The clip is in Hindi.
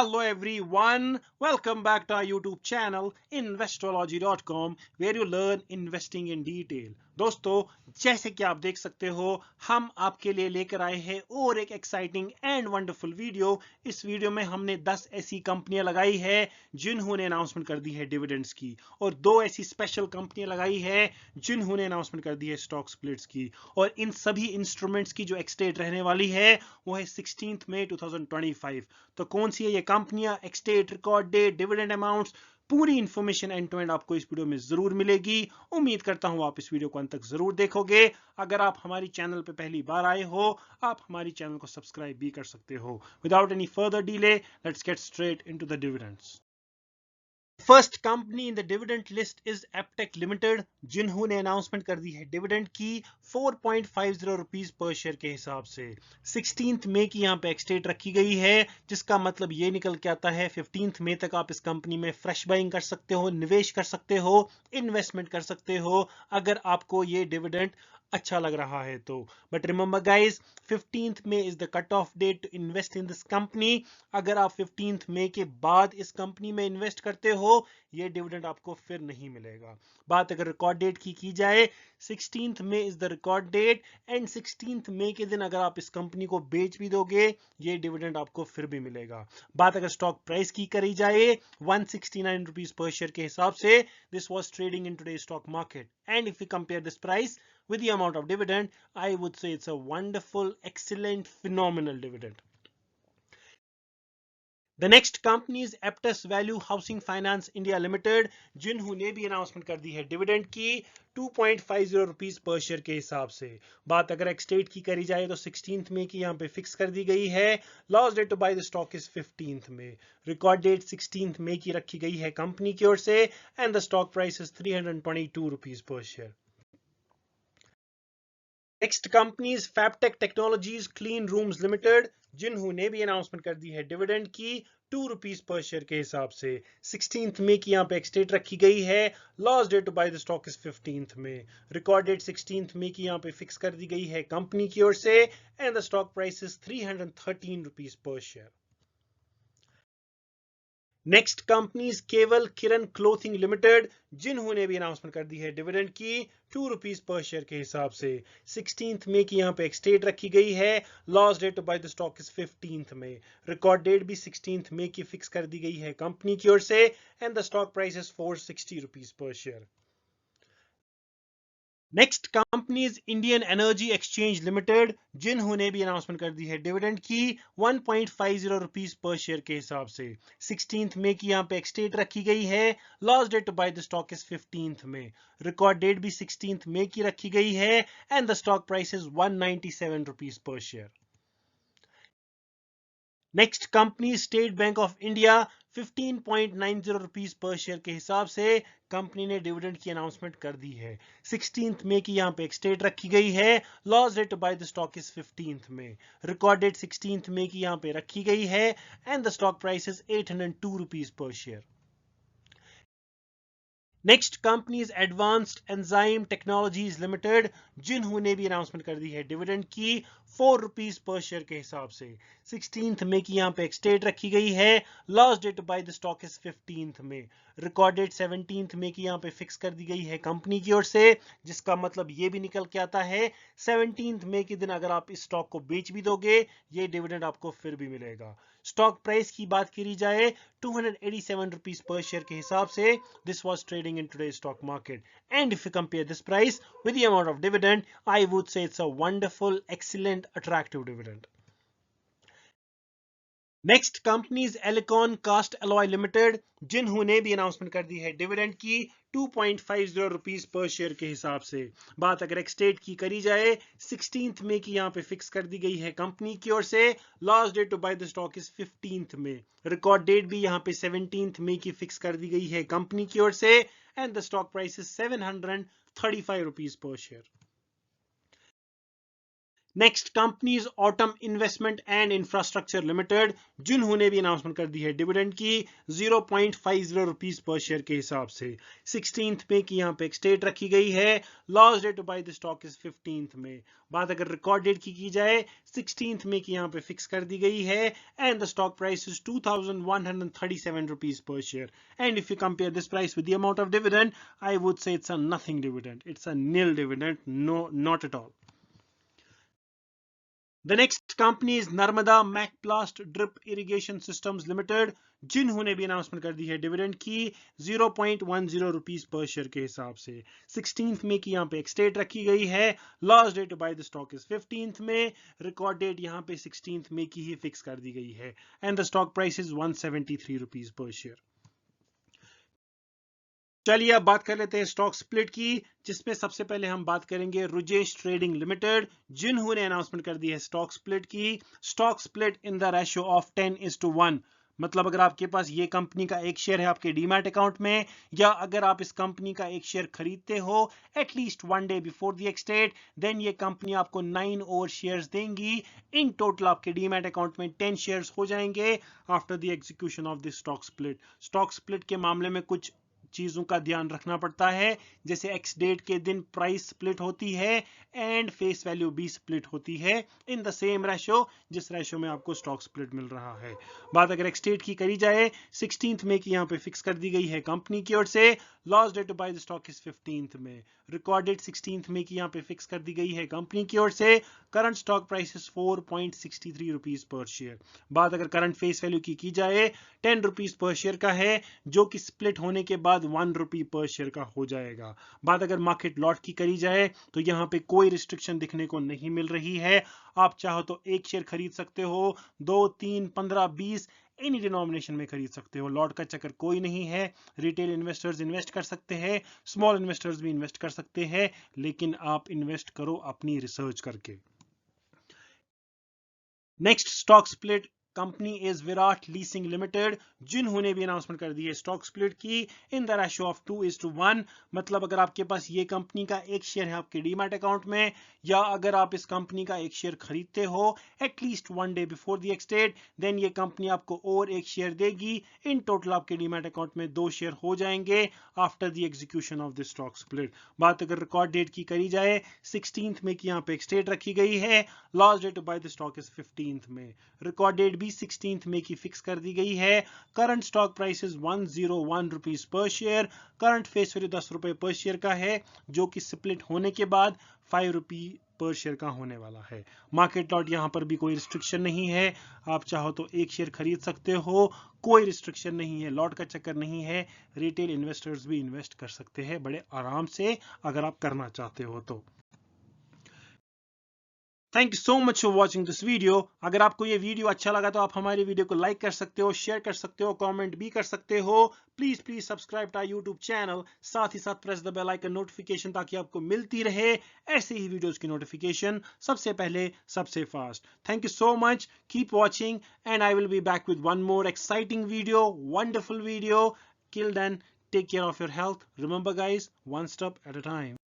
Hello everyone, welcome back to our YouTube channel investorology.com where you learn investing in detail. दोस्तों, जैसे कि आप देख सकते हो, हम आपके लिए लेकर आए हैं और एक एक्साइटिंग एंड वंडरफुल वीडियो। इस वीडियो में हमने 10 ऐसी कंपनियां लगाई है जिन्होंने अनाउंसमेंट कर दी है डिविडेंड्स की, और 2 ऐसी स्पेशल कंपनियां लगाई है जिन्होंने अनाउंसमेंट कर दी है स्टॉक स्प्लिट्स की। और इन सभी इंस्ट्रूमेंट्स की जो एक्सडेट रहने वाली है वो है 16 मई 2025। तो कौन सी है ये कंपनियां, एक्सडेट, रिकॉर्ड डेट, डिविडेंड अमाउंट्स, पूरी इंफॉर्मेशन एंड टू एंड आपको इस वीडियो में जरूर मिलेगी। उम्मीद करता हूं आप इस वीडियो को अंत तक जरूर देखोगे। अगर आप हमारी चैनल पे पहली बार आए हो, आप हमारी चैनल को सब्सक्राइब भी कर सकते हो। Without any further delay, let's get straight into the dividends. First company in the dividend list is Aptech limited, जिन्होंने अनाउंसमेंट कर दी है डिविडेंड की 4.50 रुपीज पर शेयर के हिसाब से। 16 मई की यहाँ पे एक्सडेट रखी गई है, जिसका मतलब ये निकल के आता है 15 मई तक आप इस कंपनी में फ्रेश बाइंग कर सकते हो, निवेश कर सकते हो, इन्वेस्टमेंट कर सकते हो, अगर आपको ये डिविडेंड अच्छा लग रहा है तो। But remember guys, 15th May is the cut off date to invest in this company. अगर आप 15th May के बाद इस कंपनी में इन्वेस्ट करते हो, ये डिविडेंड आपको फिर नहीं मिलेगा। बात अगर रिकॉर्ड डेट की जाए, 16th May is the record date, and 16th May के दिन अगर आप इस कंपनी को बेच भी दोगे, ये डिविडेंड आपको फिर भी मिलेगा। बात अगर स्टॉक प्राइस की करी जाए, 169 रुपीज पर शेयर के हिसाब से this was trading in today stock market. And if you compare this price with the amount of dividend, I would say it's a wonderful, excellent, phenomenal dividend. The next company is Aptus Value Housing Finance India Limited, जिन्होंने भी अनाउंसमेंट कर दी है डिविडेंड की 2.50 रुपीज पर शेयर के हिसाब से। बात अगर एक्सटेट की करी जाए तो 16th मई की यहाँ पे फिक्स कर दी गई है। Last date to buy the stock is 15th May. Record date 16th मई की रखी गई है कंपनी की ओर से, and the stock price is 322 rupees per share. Next company is Fabtech technologies clean rooms limited, जिन्होंने भी अनाउंसमेंट कर दी है डिविडेंड की 2 रुपीज पर शेयर के हिसाब से। 16th मई की यहाँ पे एक्सडेट रखी गई है। Last date to buy the stock is 15th May. Record date 16th मई की यहाँ पे फिक्स कर दी गई है कंपनी की ओर से, and the stock price is 313 rupees per share. Next company केवल किरण क्लोथिंग लिमिटेड, जिन्होंने भी अनाउंसमेंट कर दी है डिविडेंड की 2 रुपीज पर शेयर के हिसाब से। 16th मई की यहाँ पे एक्सडेट रखी गई है। Last date to buy the stock is 15th May. Record date भी 16th मई की फिक्स कर दी गई है कंपनी की ओर से, and the stock price is 460 rupees per share. Next company is Indian energy exchange limited, जिन्होंने भी अनाउंसमेंट कर दी है डिविडेंड की 1.50 रुपीज पर शेयर के हिसाब से। 16th मई की यहाँ पे एक्सडेट रखी गई है। Last date to buy the stock is 15th May. Record date भी 16th मई की रखी गई है, and the stock price is 197 rupees per share. Next company State Bank of India, 15.90 rupees per share के हिसाब से कंपनी ने डिविडेंड की अनाउंसमेंट कर दी है। 16th मई की यहाँ पे एक्सडेट रखी गई है। Last date to buy the stock is 15th May. Record date 16th मई की यहाँ पे रखी गई है, and the stock price is 802 rupees per share. Next company is advanced enzyme technologies limited, जिन्होंने भी अनाउंसमेंट कर दी है डिविडेंड की 4 रुपीज पर शेयर के हिसाब से। 16th मई की यहाँ पे एक्सडेट रखी गई है। Last date buy the stock is 15th May. Record date 17th May की यहाँ पे फिक्स कर दी गई है कंपनी की ओर से, जिसका मतलब ये भी निकल के आता है 17th मई के दिन अगर आप इस स्टॉक को बेच भी दोगे, ये डिविडेंड आपको फिर भी मिलेगा। स्टॉक प्राइस की बात करी जाए, 287 रुपीज पर शेयर के हिसाब से this was trading in today's stock market. And if you compare this price with the amount of dividend, I would say it's a wonderful, excellent, attractive dividend. Next company is Alicon cast alloy limited, जिन्होंने भी अनाउंसमेंट कर दी है डिविडेंड की 2.50 रुपीज पर शेयर के हिसाब से। बात अगर एक्सटेट की करी जाए, 16th मई की यहाँ पे फिक्स कर दी गई है कंपनी की ओर से। Last date to buy the stock is 15th May. Record date भी यहाँ पे 17th मई की फिक्स कर दी गई है कंपनी की ओर से, and the stock price is 735 rupees per share. Next companies autumn investment and infrastructure limited, जिन्होंने भी अनाउंसमेंट कर दी है डिविडेंड की 0.50 रुपीज पर शेयर के हिसाब से। 16th में की यहाँ पे एक स्टेट रखी गई है। Last date to buy the stock is 15th May. बात अगर रिकॉर्ड डेट की जाए 16th में की यहाँ पे फिक्स कर दी गई है and the stock price is 2137 rupees per share. And if you compare this price with the amount of dividend, I would say it's a nothing dividend, it's a nil dividend, no not at all. The next company is Narmada Macplast Drip Irrigation Systems Limited, जिन्होंने भी अनाउंसमेंट कर दी है डिविडेंड की 0.10 रुपीज पर शेयर के हिसाब से। 16th में की यहाँ पे एक स्टेट रखी गई है। Last date buy the stock is 15th May. Record date यहाँ पे 16th में की ही फिक्स कर दी गई है and the stock price is 173 rupees per share. चलिए अब बात कर लेते हैं स्टॉक स्प्लिट की, जिसमें सबसे पहले हम बात करेंगे रुजेश ट्रेडिंग लिमिटेड, जिन्होंने अनाउंसमेंट कर दी है स्टॉक स्प्लिट की। Stock split in the ratio of 10:1। मतलब अगर आपके पास ये कंपनी का एक शेयर है आपके डीमैट अकाउंट में, या अगर आप इस कंपनी का एक शेयर खरीदते हो at least 1 day before the ex date, then ये कंपनी आपको 9 और शेयर्स देंगी। इन टोटल आपके डीमैट अकाउंट में 10 शेयर्स हो जाएंगे after the execution of the stock split. Stock split के मामले में कुछ चीजों का ध्यान रखना पड़ता है, जैसे एक्स डेट के दिन प्राइस स्प्लिट होती है एंड फेस वैल्यू भी स्प्लिट होती है इन द सेम रेशो जिस रेशो में आपको स्टॉक स्प्लिट मिल रहा है। बात अगर एक्स डेट की करी जाए 16th में की यहाँ पे फिक्स कर दी गई है कंपनी की ओर से। Last date to buy the stock is 15th May. Record date 16th में की यहाँ पे फिक्स कर दी गई है कंपनी की ओर से। Current stock price is 4.63 rupees per share. बात अगर करंट फेस वैल्यू की जाए 10 रुपीज पर शेयर का है, जो कि स्प्लिट होने के बाद 1 रुपी पर शेयर का हो जाएगा। बात अगर मार्केट लॉट की करी जाए तो यहाँ पे कोई रिस्ट्रिक्शन दिखने को नहीं मिल रही है। आप चाहो तो एक शेयर खरीद सकते हो, 2, 3, 15, 20 एनी डिनोमिनेशन में खरीद सकते हो। लॉट का चक्कर कोई नहीं है। रिटेल इन्वेस्टर्स इन्वेस्ट कर सकते हैं, स्मॉल इन्वेस्टर्स भी इन्वेस्ट कर सकते हैं, लेकिन आप इन्वेस्ट करो अपनी रिसर्च करके। Next stock split company is Virat leasing limited, जिन्होंने भी अनाउंसमेंट कर दी है स्टॉक स्प्लिट की इन द रेशियो ऑफ 2:1। मतलब अगर आपके पास ये कंपनी का एक शेयर है आपके डीमैट अकाउंट में, या अगर आप इस कंपनी का एक शेयर खरीदते हो at least 1 day before the ex date, then ये कंपनी आपको और एक शेयर देगी। इन टोटल आपके डीमैट अकाउंट में 2 शेयर हो जाएंगे after the execution of the stock split. बात अगर रिकॉर्ड डेट की करी जाए 16th में की यहाँ पे एक स्टेट रखी गई है। Last date to buy the stock is 15th May. Record date भी 16th में की फिक्स कर दी गई है। Current stock price is 101 rupees per share. Current face value 10 रुपए पर शेयर का है, जो कि स्प्लिट होने के बाद 5 रुपी पर शेयर का होने वाला है। मार्केट लॉट यहाँ पर भी कोई रिस्ट्रिक्शन नहीं है। आप चाहो तो एक शेयर खरीद सकते हो, कोई रिस्ट्रिक्शन नहीं है, लॉट का चक्कर नहीं है। रिटेल इन्वेस्टर्स भी इन्वेस्ट कर सकते हैं बड़े आराम से अगर आप करना चाहते हो तो। Thank you so much for watching this video. अगर आपको ये वीडियो अच्छा लगा तो आप हमारी वीडियो को लाइक कर सकते हो, शेयर कर सकते हो, कमेंट भी कर सकते हो। Please please subscribe to our YouTube channel. साथ ही साथ press the bell icon notification, ताकि आपको मिलती रहे ऐसे ही वीडियोस की नोटिफिकेशन सबसे पहले सबसे fast. Thank you so much, keep watching and I will be back with one more exciting video, wonderful video. Till then, take care of your health. Remember guys, one step at a time.